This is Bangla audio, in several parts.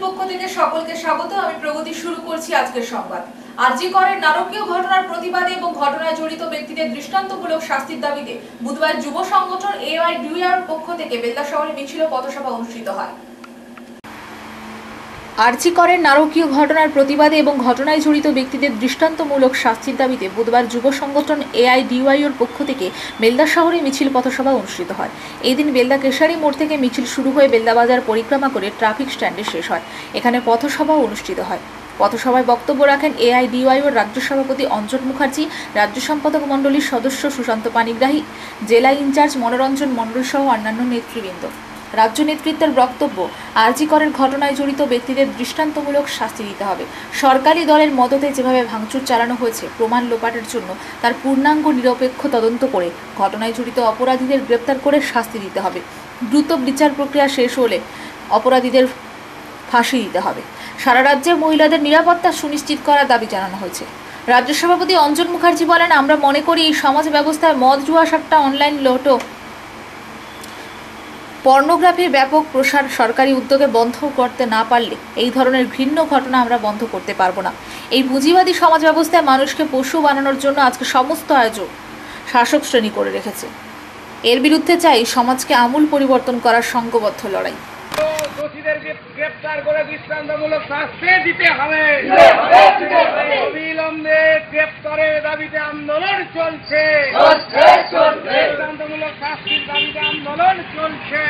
পক্ষ থেকে সকলকে স্বাগত। আমি প্রগতি শুরু করছি আজকের সংবাদ। আরজি করের নারকীয় ঘটনার প্রতিবাদে এবং ঘটনায় জড়িত ব্যক্তিদের দৃষ্টান্তমূলক শাস্তির দাবিতে বুধবার যুব সংগঠন AIDUAI পক্ষ থেকে বেলদা শহরে মিছিল ও পথসভা অনুষ্ঠিত হয়। আরজি করের নারকীয় ঘটনার প্রতিবাদে এবং ঘটনায় জড়িত ব্যক্তিদের দৃষ্টান্তমূলক শাস্তির দাবিতে বুধবার যুব সংগঠন AIDUAI এর পক্ষ থেকে বেলদা শহরে মিছিল পথসভা অনুষ্ঠিত হয়। এই দিন বেলদা কেশারি মোড় থেকে মিছিল শুরু হয়ে বেলদা বাজার পরিক্রমা করে ট্রাফিক স্ট্যান্ডে শেষ হয়। এখানে পথসভা অনুষ্ঠিত হয়। পথসভায় বক্তব্য রাখেন AIDUAI এর রাজ্য সভাপতি অঞ্জন মুখার্জি, রাজ্য সম্পাদক মণ্ডলীর সদস্য সুশান্ত পানিগ্রাহী, জেলা ইনচার্জ মনোরঞ্জন মণ্ডল সহ অন্যান্য নেতৃবৃন্দ। রাজ্য নেতৃত্বের বক্তব্য, আরজি করের ঘটনায় জড়িত ব্যক্তিদের দৃষ্টান্তমূলক শাস্তি দিতে হবে। সরকারি দলের মদতে যেভাবে ভাঙচুর চালানো হয়েছে প্রমাণ লোপাটের জন্য তার পূর্ণাঙ্গ নিরপেক্ষ তদন্ত করে ঘটনায় জড়িত অপরাধীদের গ্রেপ্তার করে শাস্তি দিতে হবে। দ্রুত বিচার প্রক্রিয়া শেষ হলে অপরাধীদের ফাঁসি দিতে হবে। সারা রাজ্যে মহিলাদের নিরাপত্তা সুনিশ্চিত করার দাবি জানানো হয়েছে। রাজ্য সভাপতি অঞ্জন মুখার্জি বলেন, আমরা মনে করি এই সমাজ ব্যবস্থায় মদ, জুয়া, সাট্টা, অনলাইন লোটো, পর্নোগ্রাফির ব্যাপক প্রসার সরকারি উদ্যোগে বন্ধ করতে না পারলে এই ধরনের ঘৃণ্য ঘটনা আমরা বন্ধ করতে পারবো না। এই পুঁজিবাদী সমাজ ব্যবস্থায় মানুষকে পশু বানানোর জন্য আজকে সমস্ত আয়োজন শাসক শ্রেণী করে রেখেছে। এর বিরুদ্ধে চাই সমাজকে আমূল পরিবর্তন করার সংঘবদ্ধ লড়াই। দোষীদেরকে গ্রেপ্তার করে দৃষ্টান্তমূলক শাস্তি দিতে হবে। অবিলম্বে গ্রেপ্তারের দাবিতে আন্দোলন চলছে। দৃষ্টান্তমূলক শাস্তির দাবিতে আন্দোলন চলছে।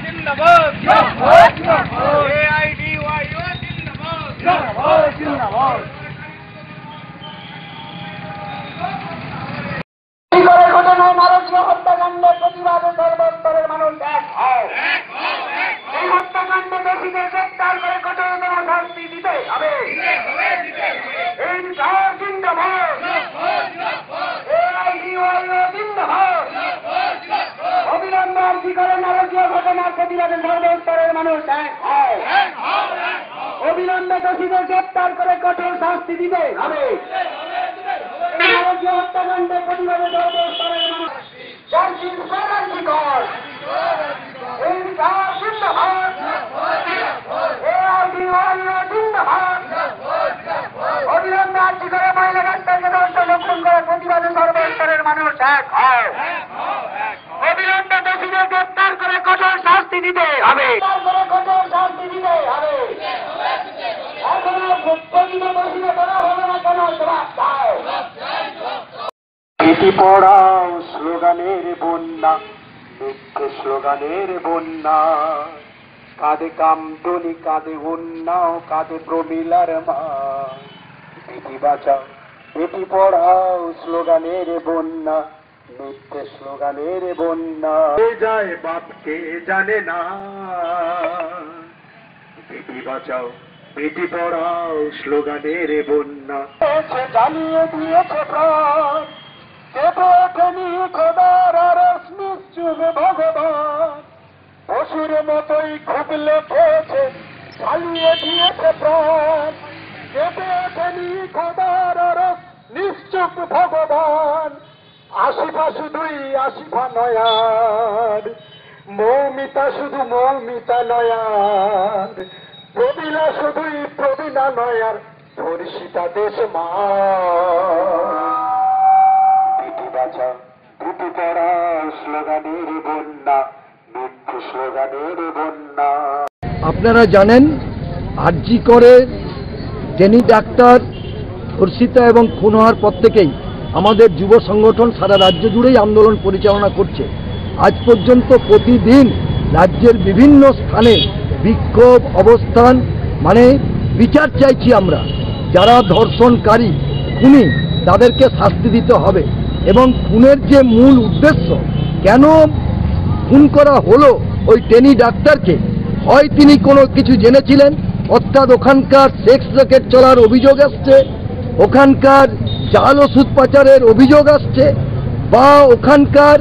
জিন্দাবাদ, AIDUAI জিন্দাবাদ। নারকীয় হত্যাকাণ্ডের প্রতিবাদে সর্বস্তরের মানুষ এক হয়। এই হত্যাকাণ্ডে দোষীদের গ্রেপ্তার করে কঠোরতম শাস্তি দিতে হবে। জিন্দাবাদ, AIDUAI জিন্দাবাদ। অবিলম্বে আরজি করের নারকীয় ঘটনার প্রতিবাদে সর্বস্তরের মানুষ এক হয়। অবিলম্বে দোষীদের গ্রেপ্তার করে কঠোর শাস্তি দিতে হবে। নারকীয় হত্যাকাণ্ডের প্রতিবাদে সর্বস্তরের মানুষ অবিলম্বে আরজি করে মহিলা ডাক্তারকে দর্শন করে প্রতিবাদে সর্বস্তরের মানুষ এক হয়। অবিলম্বে দোষীদের গ্রেপ্তার করে কঠোর শাস্তি দিতে হবে। কঠোর শাস্তি দিতে হবে। এখনো প্রকৃত দোষীদের ধরা হবে না কেন? জবাব দাও। বেটি পড়াও স্লোগানের বন্যা, মিথ্যে স্লোগানের বন্যা। কাঁধে কামদুনি, কাঁধে উন্নাও, কাঁধে প্রমিলার মা। বেটি বাঁচাও, বেটি পড়াও স্লোগানের বন্যা, মিথ্যে স্লোগানের বন্যা। কে যায় বাপকে জানে না। বেটি বাঁচাও, বেটি পড়াও স্লোগানের বন্যা। জ্বালিয়ে দিয়েছে প্রাণ, ভগবান পশুর মতোই খুব লেখেছে, চালিয়ে দিয়েছে প্রাণ। কেঁপে ওঠেনি খোদার রস, নিশ্চুপ ভগবান। আশিফা শুধুই আশিফা নয়ার, মৌমিতা শুধু মৌমিতা নয়ার, প্রবীণা শুধুই প্রবীণা নয়ার, ধর্ষিতা দেশ মা। দুটি পড়া স্লোগানের বন্যা, মিথ্যে স্লোগানের বন্যা। আপনারা জানেন, আরজি করে জেনি ডাক্তার ধর্ষিতা এবং খুন হওয়ার পর থেকেই আমাদের যুব সংগঠন সারা রাজ্য জুড়েই আন্দোলন পরিচালনা করছে। আজ পর্যন্ত প্রতিদিন রাজ্যের বিভিন্ন স্থানে বিক্ষোভ অবস্থান, মানে বিচার চাইছি আমরা। যারা ধর্ষণকারী, খুনি, তাদেরকে শাস্তি দিতে হবে। এবং খুনের যে মূল উদ্দেশ্য, কেন খুন করা হলো ওই টেনি ডাক্তারকে, হয় তিনি কোনো কিছু জেনেছিলেন, অর্থাৎ ওখানকার সেক্স র্যাকেট চলার অভিযোগ আসছে, ওখানকার জাল ওষুধ পাচারের অভিযোগ আসছে, বা ওখানকার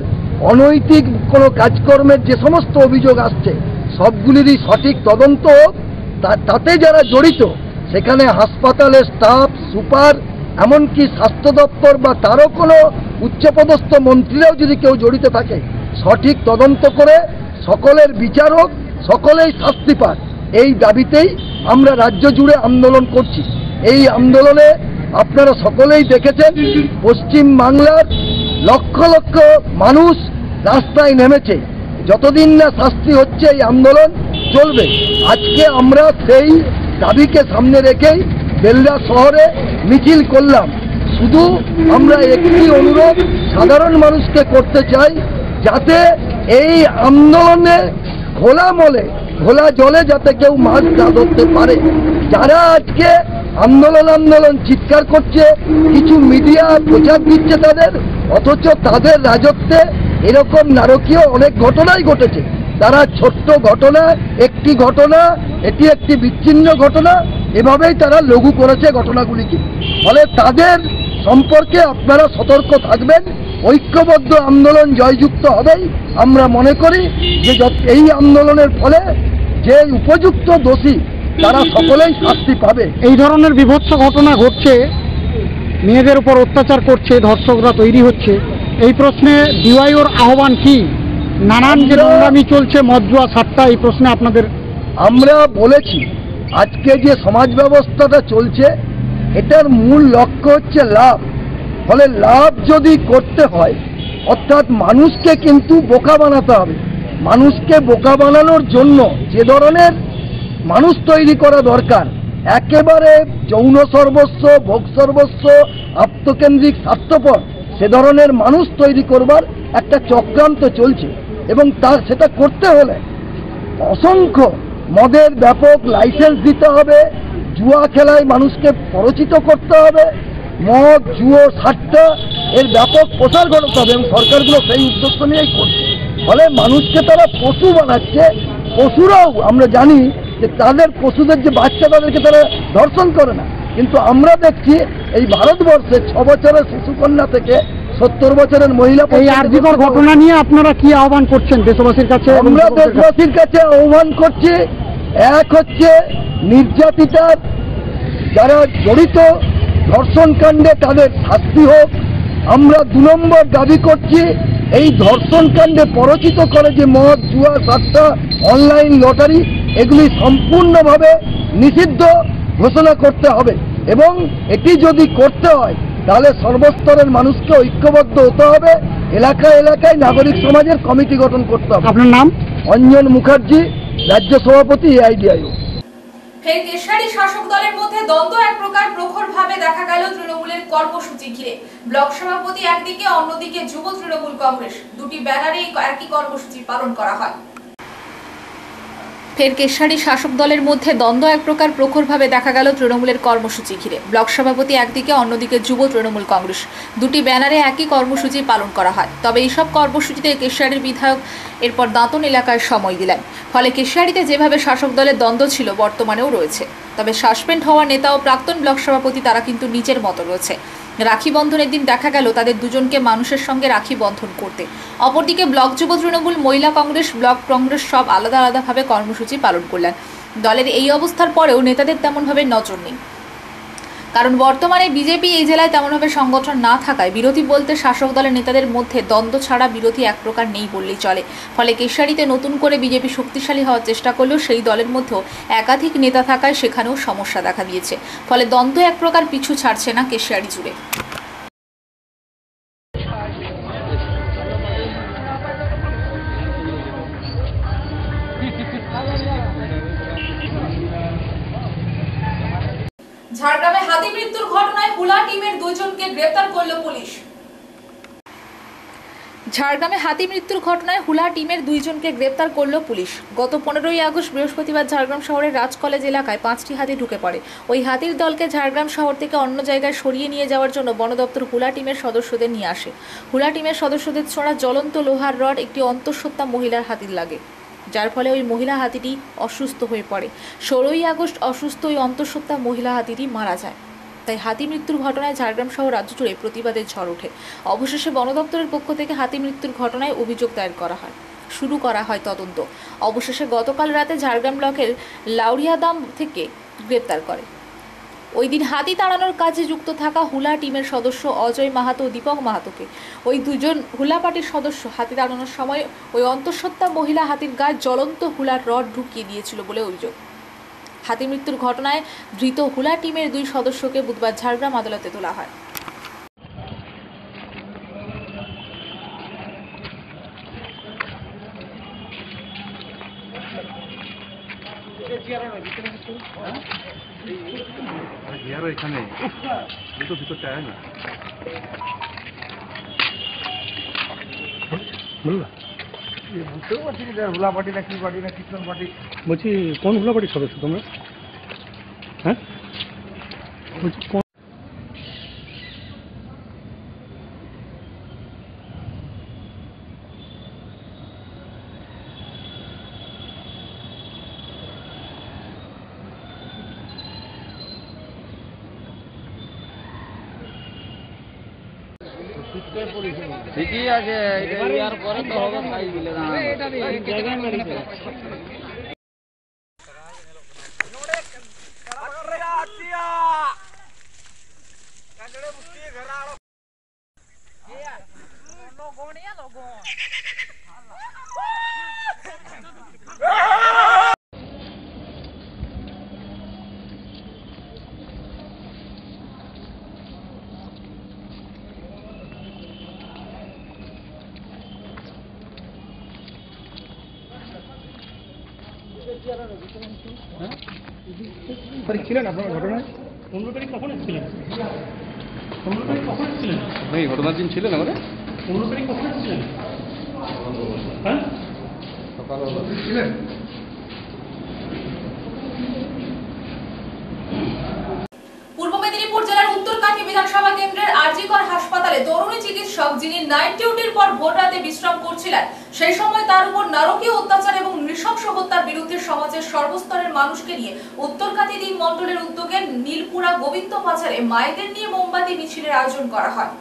অনৈতিক কোনো কাজকর্মের যে সমস্ত অভিযোগ আসছে, সবগুলিরই সঠিক তদন্ত হোক। তাতে যারা জড়িত, সেখানে হাসপাতালের স্টাফ, সুপার, এমনকি স্বাস্থ্য দপ্তর বা তারও কোনো উচ্চপদস্থ মন্ত্রীরাও যদি কেউ জড়িত থাকে, সঠিক তদন্ত করে সকলের বিচার হোক, সকলেই শাস্তি পাক, এই দাবিতেই আমরা রাজ্য জুড়ে আন্দোলন করছি। এই আন্দোলনে আপনারা সকলেই দেখেছেন, পশ্চিম বাংলার লক্ষ লক্ষ মানুষ রাস্তায় নেমেছে। যতদিন না শাস্তি হচ্ছে এই আন্দোলন চলবে। আজকে আমরা সেই দাবিকে সামনে রেখেই বেলদা শহরে মিছিল করলাম। শুধু আমরা একটি অনুরোধ সাধারণ মানুষকে করতে চাই, যাতে এই আন্দোলনে খোলা জলে যাতে কেউ মাছ না ধরতে পারে। যারা আজকে আন্দোলন চিৎকার করছে, কিছু মিডিয়া প্রচার দিচ্ছে তাদের, অথচ তাদের রাজত্বে এরকম নারকীয় অনেক ঘটনাই ঘটেছে। তারা ছোট্ট ঘটনা, একটি ঘটনা, এটি একটি বিচ্ছিন্ন ঘটনা, এভাবেই তারা লঘু করেছে ঘটনাগুলিকে। ফলে তাদের সম্পর্কে আপনারা সতর্ক থাকবেন। ঐক্যবদ্ধ আন্দোলন জয়যুক্ত হবেই। আমরা মনে করি যে এই আন্দোলনের ফলে যে উপযুক্ত দোষী তারা সকলেই শাস্তি পাবে। এই ধরনের বিভৎস ঘটনা ঘটছে, মেয়েদের উপর অত্যাচার করছে, ধর্ষকরা তৈরি হচ্ছে, এই প্রশ্নে ডিওয়াইওর আহ্বান কি? নানান যে নোংরামি চলছে, মদ জুয়া সাট্টা, এই প্রশ্নে আপনাদের? আমরা বলেছি, আজকে যে সমাজ ব্যবস্থাটা চলছে এটার মূল লক্ষ্য হচ্ছে লাভ। ফলে লাভ যদি করতে হয়, অর্থাৎ মানুষকে কিন্তু বোকা বানাতে হবে। মানুষকে বোকা বানানোর জন্য যে ধরনের মানুষ তৈরি করা দরকার, একেবারে যৌন সর্বস্ব, ভোগ সর্বস্ব, আত্মকেন্দ্রিক, স্বার্থপর, সে ধরনের মানুষ তৈরি করবার একটা চক্রান্ত চলছে। এবং সেটা করতে হলে অসংখ্য মদের ব্যাপক লাইসেন্স দিতে হবে, জুয়া খেলায় মানুষকে পরিচিত করতে হবে, মদ জুয়ো সাট্টা এর ব্যাপক প্রসার ঘটাতে হবে, এবং সরকারগুলো সেই উদ্যোগ নিয়েই করছে। ফলে মানুষকে তারা পশু বানাচ্ছে। পশুরাও আমরা জানি যে তাদের পশুদের যে বাচ্চা তাদেরকে তারা ধর্ষণ করে না, কিন্তু আমরা দেখছি এই ভারতবর্ষে 6 বছরের শিশুকন্যা থেকে 70 বছরের মহিলা। এই আরজিকর ঘটনা নিয়ে আপনারা কি আহ্বান করছেন দেশবাসীর কাছে? আমরা দেশবাসীর কাছে আহ্বান করছি, এক হচ্ছে নির্যাতিতার যারা জড়িত ধর্ষণ কাণ্ডে তাদের শাস্তি হোক। আমরা 2 নম্বর দাবি করছি, এই ধর্ষণ কাণ্ডে পরিচিত করে যে মদ জুয়া সাট্টা অনলাইন লটারি, এগুলি সম্পূর্ণভাবে নিষিদ্ধ ঘোষণা করতে হবে। এবং এটি যদি করতে হয় তাহলে সর্বস্তরের মানুষকে ঐক্যবদ্ধ হতে হবে। এলাকায় এলাকায় নাগরিক সমাজের কমিটি গঠন করতে হবে। আপনার নাম? অঞ্জন মুখার্জি, রাজ্য সভাপতি এআইডিআইও। ফের কেশিয়ারি শাসক দলের মধ্যে দ্বন্দ্ব এক প্রকার প্রখরভাবে দেখা গেল তৃণমূলের কর্মসূচি ঘিরে। ব্লক সভাপতি একদিকে, অন্যদিকে যুব তৃণমূল কংগ্রেস, দুটি ব্যানারে একই কর্মসূচি পালন করা হয়। ফের কেশিয়ারি শাসক দলের মধ্যে দ্বন্দ্ব এক প্রকার প্রখরভাবে দেখা গেল তৃণমূলের কর্মসূচি ঘিরে। ব্লক সভাপতি একদিকে, অন্যদিকে যুব তৃণমূল কংগ্রেস, দুটি ব্যানারে একই কর্মসূচি পালন করা হয়। তবে এইসব কর্মসূচিতে কেশিয়ারির বিধায়ক এরপর দাঁতন এলাকায় সময় দিলেন। ফলে কেশিয়ারিতে যেভাবে শাসক দলের দ্বন্দ্ব ছিল বর্তমানেও রয়েছে। তবে সাসপেন্ড হওয়া নেতা ও প্রাক্তন ব্লক সভাপতি তারা কিন্তু নিজের মতো রয়েছে। রাখি বন্ধনের দিন দেখা গেল তাদের দুজনকে মানুষের সঙ্গে রাখি বন্ধন করতে। অপরদিকে ব্লক যুব তৃণমূল, মহিলা কংগ্রেস, ব্লক কংগ্রেস সব আলাদা আলাদাভাবে কর্মসূচি পালন করলেন। দলের এই অবস্থার পরেও নেতাদের তেমনভাবে নজর নেই, কারণ বর্তমানে বিজেপি এই জেলায় তেমনভাবে সংগঠন না থাকায় বিরোধী বলতে শাসক দলের নেতাদের মধ্যে দ্বন্দ্ব ছাড়া বিরোধী এক প্রকার নেই বললেই চলে। ফলে কেশিয়ারিতে নতুন করে বিজেপি শক্তিশালী হওয়ার চেষ্টা করলেও সেই দলের মধ্যেও একাধিক নেতা থাকায় সেখানেও সমস্যা দেখা দিয়েছে। ফলে দ্বন্দ্ব এক প্রকার পিছু ছাড়ছে না কেশিয়ারি জুড়ে। ঝাড়গ্রামে হাতি মৃত্যুর ঘটনায় হুলা টিমের 2 জনকে গ্রেফতার করল পুলিশ। ঝাড়গ্রামে হাতি মৃত্যুর ঘটনায় হুলা টিমের 2 জনকে গ্রেফতার করল পুলিশ। গত 15ই আগস্ট বৃহস্পতিবার ঝাড়গ্রাম শহরের রাজ কলেজ এলাকায় 5টি হাতি ঢুকে পড়ে। ওই হাতির দলকে ঝাড়গ্রাম শহর থেকে অন্য জায়গায় সরিয়ে নিয়ে যাওয়ার জন্য বন দপ্তর হুলা টিমের সদস্যদের নিয়ে আসে। হুলা টিমের সদস্যদের ছোড়া জ্বলন্ত লোহার রড একটি অন্তঃসত্ত্বা মহিলার হাতির লাগে, যার ফলে ওই মহিলা হাতিটি অসুস্থ হয়ে পড়ে। 16ই আগস্ট অসুস্থ ওই অন্তঃসত্ত্বা মহিলা হাতিটি মারা যায়। তাই হাতি মৃত্যুর ঘটনায় ঝাড়গ্রাম সহ রাজ্য জুড়ে প্রতিবাদের ঝড় ওঠে। অবশেষে বন দপ্তরের পক্ষ থেকে হাতি মৃত্যুর ঘটনায় অভিযোগ দায়ের করা হয়, শুরু করা হয় তদন্ত। অবশেষে গতকাল রাতে ঝাড়গ্রাম ব্লকের লাউরিয়াদাম থেকে গ্রেপ্তার করে। ওই দিন হাতি তাড়ানোর কাজে যুক্ত থাকা হুলা টিমের সদস্য অজয় মাহাতো ও দীপক মাহাতোকে ওই দুজন হুলা পার্টির সদস্য হাতি তাড়ানোর সময় ওই অন্তঃসত্ত্বা মহিলা হাতির গায়ে জ্বলন্ত হুলার রড ঢুকিয়ে দিয়েছিল বলে অভিযোগ। হাতি মৃত্যুর ঘটনায় ধৃত হুলা টিমের 2 সদস্যকে বুধবার ঝাড়গ্রাম আদালতে তোলা হয়। এখানে ভিতরটা আয় না বুঝতেও পারছি না হুলা পার্টি না কি পার্টি না কীর্তন পার্টি। বলছি কোন হুলা পার্টির সদস্য তোমরা? হ্যাঁ বলছি কোন ঠিকই আছে ইয়ার পরে তো হবে সাইজ দিলে না ছিলেন আপনার ঘটনায়? 15 তারিখ কখন এসেছিলেন? 15 তারিখ কখন এসেছিলেন? এই ঘটনার দিন ছিলেন আমাদের 15 তারিখ কখন এসেছিলেন? হ্যাঁ সকালবেলা ছিলেন। পূর্ব মেদিনীপুর জেলার উত্তরকাঠি বিধানসভা কেন্দ্রের আরজিকর হাসপাতালে তরুণী চিকিৎসক যিনি নাইট ডিউটির পর ভোর রাতে বিশ্রাম করছিলেন, সেই সময় তার উপর নারকীয় অত্যাচার এবং নৃশংস হত্যার বিরুদ্ধে সমাজের সর্বস্তরের মানুষকে নিয়ে উত্তরকাঠি 3 মণ্ডলের উদ্যোগে নীলপুরা গোবিন্দ বাজারে মায়েদের নিয়ে মোমবাতি মিছিলের আয়োজন করা হয়।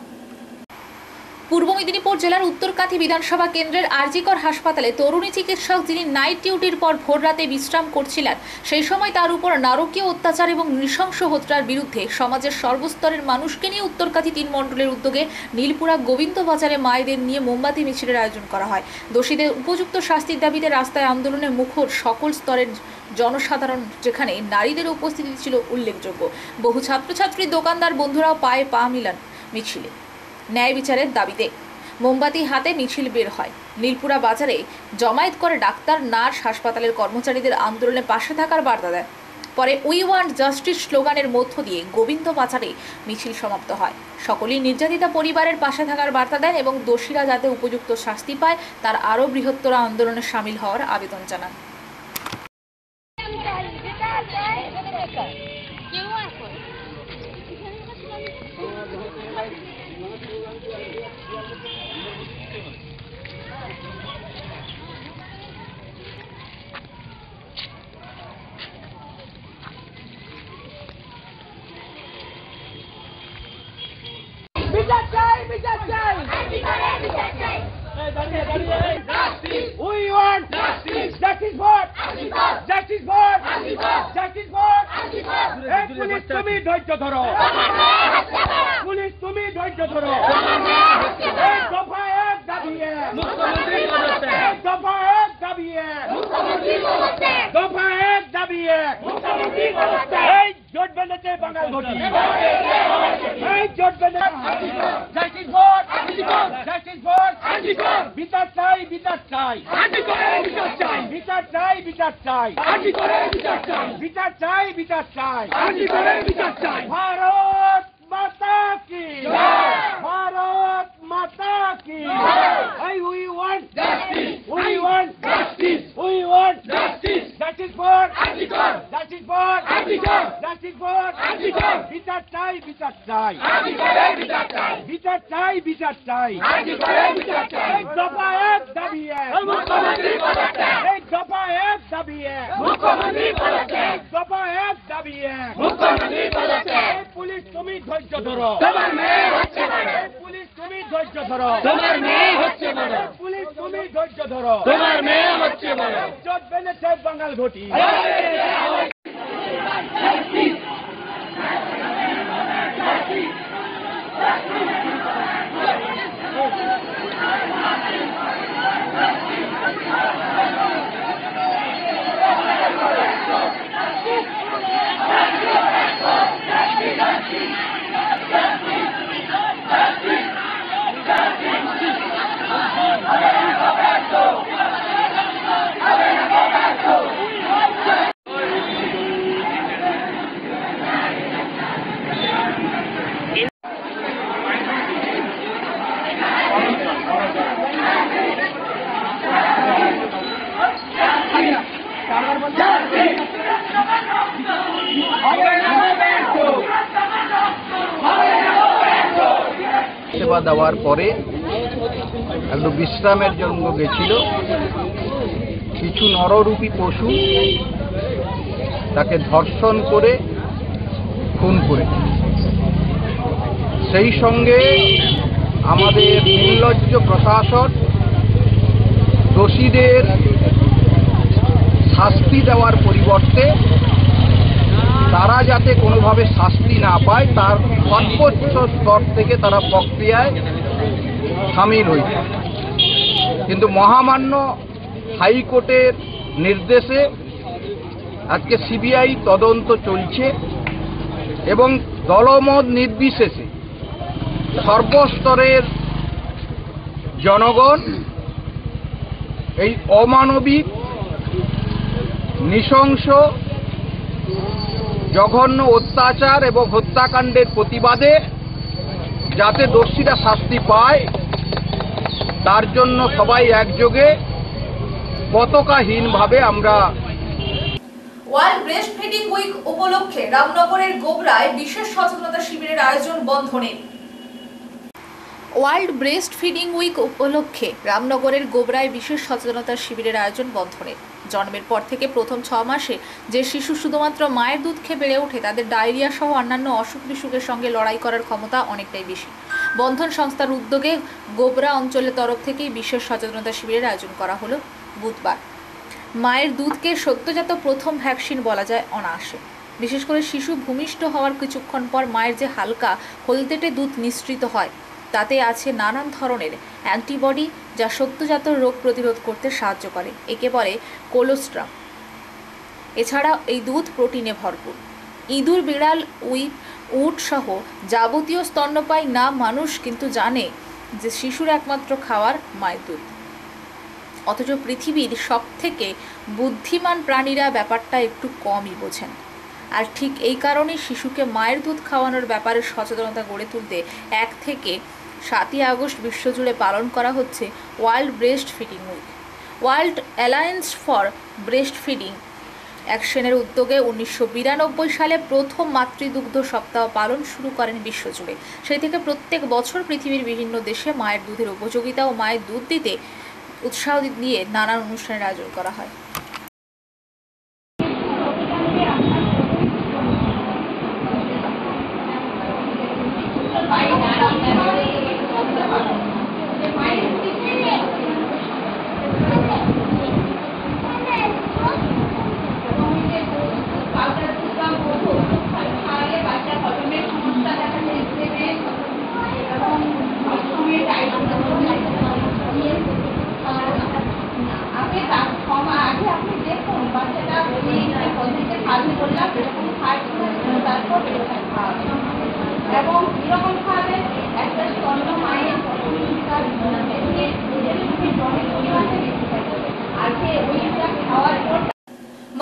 পূর্ব মেদিনীপুর জেলার উত্তরকাঠি বিধানসভা কেন্দ্রের আরজিকর হাসপাতালে তরুণী চিকিৎসক যিনি নাইট ডিউটির পর ভোর রাতে বিশ্রাম করছিলেন, সেই সময় তার উপর নারকীয় অত্যাচার এবং নৃশংস হত্যার বিরুদ্ধে সমাজের সর্বস্তরের মানুষকে নিয়ে উত্তরকাঠি 3 মণ্ডলের উদ্যোগে নীলপুরা গোবিন্দ বাজারে মায়েদের নিয়ে মোমবাতি মিছিলের আয়োজন করা হয়। দোষীদের উপযুক্ত শাস্তির দাবিতে রাস্তায় আন্দোলনে মুখর সকল স্তরের জনসাধারণ, যেখানে নারীদের উপস্থিতি ছিল উল্লেখযোগ্য। বহু ছাত্রছাত্রী, দোকানদার বন্ধুরাও পায়ে পা মিলান মিছিলে। ন্যায় বিচারের দাবিতে মোমবাতি হাতে মিছিল বের হয়। নীলপুরা বাজারে জমায়েত করে ডাক্তার, নার্স, হাসপাতালের কর্মচারীদের আন্দোলনে পাশে থাকার বার্তা দেয়। পরে উই ওয়ান্ট জাস্টিস স্লোগানের মধ্য দিয়ে গোবিন্দ বাজারে মিছিল সমাপ্ত হয়। সকলেই নির্যাতিতা পরিবারের পাশে থাকার বার্তা দেন এবং দোষীরা যাতে উপযুক্ত শাস্তি পায় তার আরও বৃহত্তর আন্দোলনে সামিল হওয়ার আবেদন জানান। বিচার চাই, বিচার চাই, we want justice for justice for justice for এই পুলিশ তুমি ধৈর্য ধরো, পুলিশ তুমি ধৈর্য ধরো। এই দফা 1 দাবি 1, দফা 1 দাবি 1, দফা 1 দাবি 1। এই জোট বেঁধেছে বাঙাল ঘটি, এই জোট বেঁধে জাস্টিস ফর জাস্টিস ফর বিচার চাই, বিচার চাই, বিচার চাই, বিচার চাই, বিচার চাই, বিচার চাই, বিচার চাই, বিচার চাই। ভারত মাতা কি, ভারত মাতা কি। We want justice, we want justice, we want justice, justice for justice for justice for বিচার চাই, বিচার চাই, বিচার চাই, বিচার চাই। এই দফা 1 দাবি 1, এই দফা 1 দাবি 1, এই দফা 1 দাবি 1। এই পুলিশ তুমি ধৈর্য ধরো, এই পুলিশ তুমি ধৈর্য ধরো, পুলিশ তুমি ধৈর্য ধরো, জোট বেঁধেছে বাঙাল ঘটি। সেবা দেওয়ার পরে একটু বিশ্রামের জন্য গেছিল। কিছু নররূপী পশু তাকে ধর্ষণ করে খুন করে, সেই সঙ্গে আমাদের নির্লজ্জ প্রশাসন দোষীদের শাস্তি দেওয়ার পরিবর্তে তারা যাতে কোনোভাবে শাস্তি না পায় তার সর্বোচ্চ স্তর থেকে তারা প্রক্রিয়ায় সামিল হয়েছে। কিন্তু মহামান্য হাইকোর্টের নির্দেশে আজকে সিবিআই তদন্ত চলছে এবং দলমত নির্বিশেষে সর্বস্তরের জনগণ এই অমানবিক, নৃশংস, জঘন্য অত্যাচার এবং হত্যাকাণ্ডের প্রতিবাদে যাতে দোষীরা শাস্তি পায় তার জন্য সবাই একযোগে পতাকাহীনভাবে আমরা ওয়ার্ল্ড ব্রেস্ট ফিডিং উইক উপলক্ষে রামনগরের গোবরায় বিশেষ সচেতনতা শিবিরের আয়োজন বন্ধনে। ওয়ার্ল্ড ব্রেস্ট ফিডিং উইক উপলক্ষে রামনগরের গোবরায় বিশেষ সচেতনতা শিবিরের আয়োজন বন্ধনে। জন্মের পর থেকে প্রথম 6 মাসে যে শিশু শুধুমাত্র মায়ের দুধ খেয়ে বেড়ে ওঠে তাদের ডায়রিয়া সহ অন্যান্য অসুখ বিসুখের সঙ্গে লড়াই করার ক্ষমতা অনেকটাই বেশি। বন্ধন সংস্থার উদ্যোগে গোবরা অঞ্চলের তরফ থেকেই বিশেষ সচেতনতা শিবিরের আয়োজন করা হলো বুধবার। মায়ের দুধকে সদ্যজাত প্রথম ভ্যাকসিন বলা যায় অনায়াসে। বিশেষ করে শিশু ভূমিষ্ঠ হওয়ার কিছুক্ষণ পর মায়ের যে হালকা হলদেটে দুধ নিঃসৃত হয় তাতে আছে নানান ধরনের অ্যান্টিবডি যা সদ্যজাত রোগ প্রতিরোধ করতে সাহায্য করে। একে বলে কোলোস্ট্রাম। এছাড়া এই দুধ প্রোটিনে ভরপুর। ইঁদুর, বিড়াল, উট সহ যাবতীয় স্তন্যপায়ী না মানুষ কিন্তু জানে যে শিশুর একমাত্র খাওয়ার মায়ের দুধ। অথচ পৃথিবীর সবথেকে বুদ্ধিমান প্রাণীরা ব্যাপারটা একটু কমই বোঝেন। আর ঠিক এই কারণে শিশুকে মায়ের দুধ খাওয়ানোর ব্যাপারে সচেতনতা গড়ে তুলতে 1 থেকে 7ই আগস্ট বিশ্বজুড়ে পালন করা হচ্ছে world breastfeeding week. World alliance for breastfeeding অ্যাকশনের উদ্যোগে 1992 সালে প্রথম মাতৃদুগ্ধ সপ্তাহ পালন শুরু করেন বিশ্বজুড়ে। সেই থেকে প্রত্যেক বছর পৃথিবীর বিভিন্ন দেশে মায়ের দুধের উপযোগিতা ও মায়ের দুধ দিতে উৎসাহ দিয়ে নানান অনুষ্ঠানের আয়োজন করা হয়।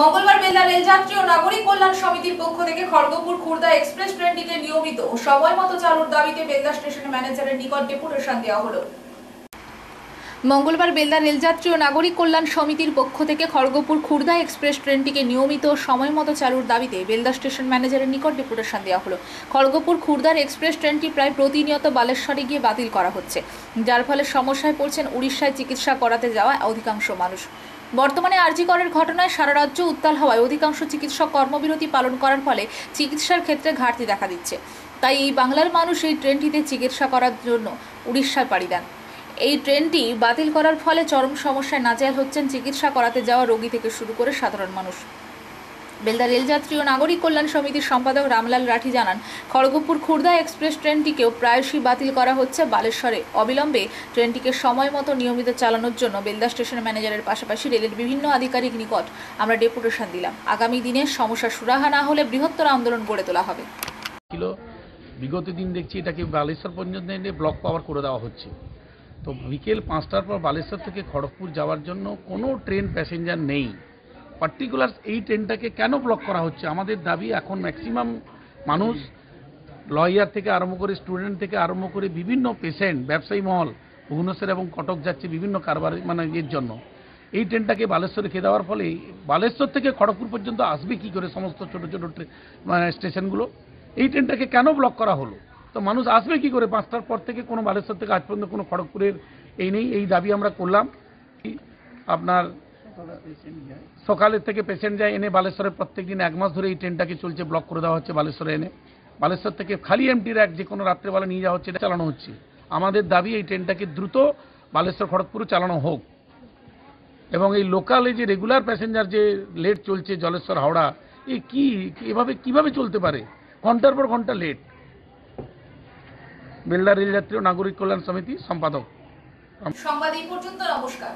মঙ্গলবার বেলা রেলযাত্রী ও নাগরিক কল্যাণ সমিতির পক্ষ থেকে খড়গপুর খুর্দা এক্সপ্রেস ট্রেনটিকে নিয়মিত ও সময় মতো চালুর দাবিতে বেলদা স্টেশন ম্যানেজারের নিকট ডেপুটেশন দেওয়া হলো। মঙ্গলবার বেলদা রেলযাত্রী ও নাগরিক কল্যাণ সমিতির পক্ষ থেকে খড়গপুর খুর্দা এক্সপ্রেস ট্রেনটিকে নিয়মিত ও সময় মতো চালুর দাবিতে বেলদা স্টেশন ম্যানেজারের নিকট ডেপুটেশন দেওয়া হলো। খড়গপুর খুর্দার এক্সপ্রেস ট্রেনটি প্রায় প্রতিনিয়ত বালেশ্বরে গিয়ে বাতিল করা হচ্ছে, যার ফলে সমস্যায় পড়ছেন উড়িষ্যায় চিকিৎসা করাতে যাওয়া অধিকাংশ মানুষ। বর্তমানে আরজি করের ঘটনায় সারা রাজ্য উত্তাল হওয়ায় অধিকাংশ চিকিৎসক কর্মবিরতি পালন করার ফলে চিকিৎসার ক্ষেত্রে ঘাটতি দেখা দিচ্ছে। তাই এই বাংলার মানুষ এই ট্রেনটিতে চিকিৎসা করার জন্য উড়িষ্যায় পাড়ি দেন। এই ট্রেনটি বাতিল করার ফলে চরম সমস্যায় নাজেহাল হচ্ছেন চিকিৎসা করাতে যাওয়া রোগী থেকে শুরু করে সাধারণ মানুষ। বেলদা রেলযাত্রী ও নাগরিক কল্যাণ সমিতির সম্পাদক রামলাল রাঠি জানান, খড়গপুর খুর্দা এক্সপ্রেস ট্রেনটিকেও প্রায়শই বাতিল করা হচ্ছে। বালেশ্বরে অবিলম্বে ট্রেনটিকে সময় মতো নিয়মিত চালানোর জন্য বেলদা স্টেশন ম্যানেজারের পাশাপাশি রেলের বিভিন্ন আধিকারিক নিকট আমরা ডেপুটেশন দিলাম। আগামী দিনে সমস্যা সুরাহা না হলে বৃহত্তর আন্দোলন গড়ে তোলা হবে। বিগত দিন দেখছি এটাকে বালেশ্বর পর্যন্ত এনে ব্লক পাওয়ার করে দেওয়া হচ্ছে। তো বিকেল 5টার পর বালেশ্বর থেকে খড়গপুর যাওয়ার জন্য কোনো ট্রেন প্যাসেঞ্জার নেই। পার্টিকুলার এই ট্রেনটাকে কেন ব্লক করা হচ্ছে? আমাদের দাবি, এখন ম্যাক্সিমাম মানুষ লয়ার থেকে আরম্ভ করে স্টুডেন্ট থেকে আরম্ভ করে বিভিন্ন পেশেন্ট, ব্যবসায়ী মহল ভুবনেশ্বর এবং কটক যাচ্ছে বিভিন্ন কারবার এর জন্য। এই ট্রেনটাকে বালেশ্বরে খেয়ে দেওয়ার ফলে বালেশ্বর থেকে খড়গপুর পর্যন্ত আসবে কি করে সমস্ত ছোটো ছোটো স্টেশনগুলো? এই ট্রেনটাকে কেন ব্লক করা হলো? তো মানুষ আসবে কি করে? 5টার পর থেকে কোনো বালেশ্বর থেকে আজ পর্যন্ত কোনো খড়গপুরের এই নেই। এই দাবি আমরা করলাম। আপনার সকালের থেকে পেশেন্ট যায় এনে বালেশ্বরে প্রত্যেক দিন 1 মাস ধরে এই ট্রেনটাকে চলছে, ব্লক করে দেওয়া হচ্ছে বালেশ্বরে এনে। বালেশ্বর থেকে খালি এমটি র্যাক যে কোনো রাত্রেবেলা নিয়ে যাওয়া হচ্ছে, এটা চালানো হচ্ছে। আমাদের দাবি এই ট্রেনটাকে দ্রুত বালেশ্বর খড়গপুরে চালানো হোক এবং এই লোকালে যে রেগুলার প্যাসেঞ্জার যে লেট চলছে জলেশ্বর হাওড়া, এই কি এভাবে কিভাবে চলতে পারে? ঘন্টার পর ঘন্টা লেট। বেলদা রেলযাত্রী ও নাগরিক কল্যাণ সমিতি সম্পাদক। সংবাদ এই পর্যন্ত। নমস্কার।